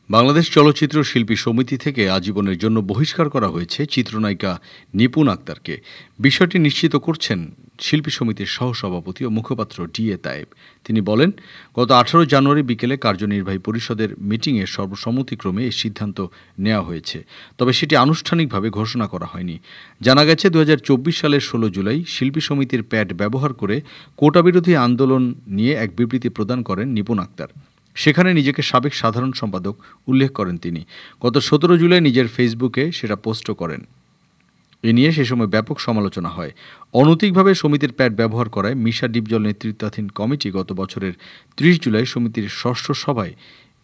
বাংলাদেশ চলচ্চিত্র শিল্পী সমিতি থেকে আজীবনের জন্য বহিষ্কার করা হয়েছে চিত্রনায়িকা নিপুণ আক্তারকে। বিষয়টি নিশ্চিত করছেন শিল্পী সমিতির সহসভাপতি ও মুখপাত্র ডি.এ. তায়েব। তিনি বলেন, গত 18 জানুয়ারি বিকেলে কার্যনির্বাহী পরিষদের মিটিংয়ে সর্বসম্মতিক্রমে এই সিদ্ধান্ত নেওয়া হয়েছে। তবে সেটি আনুষ্ঠানিকভাবে ঘোষণা করা হয়নি। জানা গেছে 2024 সালের 16 জুলাই শিল্পী সমিতির প্যাড ব্যবহার করে কোটাবিরোধী আন্দোলন নিয়ে এক বিবৃতি প্রদান করেন নিপুণ আক্তার। সেখানে নিজেকে সাবেক সাধারণ সম্পাদক উল্লেখ করেন তিনি। গত 17 জুলাই নিজের ফেসবুকে সেটা পোস্টও করেন। এ নিয়ে সে সময় ব্যাপক সমালোচনা হয়। অনৈতিকভাবে সমিতির প্যাড ব্যবহার করায় মিশা ডিপজল নেতৃত্বাধীন কমিটি গত বছরের 30 জুলাই সমিতির ষষ্ঠ সভায়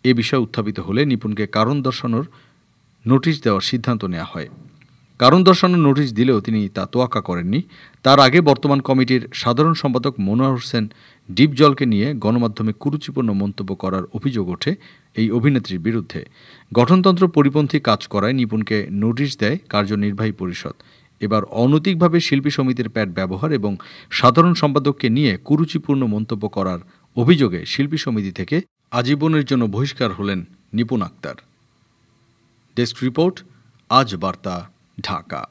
এ বিষয় উত্থাপিত হলে নিপুণকে কারণ দর্শানোর নোটিশ দেওয়ার সিদ্ধান্ত নেওয়া হয়। কারণ দর্শানোর নোটিশ দিলেও তিনি তা তোয়াক্কা করেননি। তার আগে বর্তমান কমিটির সাধারণ সম্পাদক মনোয়ার হোসেন ডিপজলকে নিয়ে গণমাধ্যমে কুরুচিপূর্ণ মন্তব্য করার অভিযোগ ওঠে এই অভিনেত্রীর বিরুদ্ধে। গঠনতন্ত্র পরিপন্থী কাজ করায় নিপুণকে নোটিশ দেয় কার্যনির্বাহী পরিষদ। এবার অনৈতিকভাবে শিল্পী সমিতির প্যাড ব্যবহার এবং সাধারণ সম্পাদককে নিয়ে কুরুচিপূর্ণ মন্তব্য করার অভিযোগে শিল্পী সমিতি থেকে আজীবনের জন্য বহিষ্কার হলেন নিপুণ আক্তার। ডেস্ক রিপোর্ট, আজ বার্তা, ঢাকা।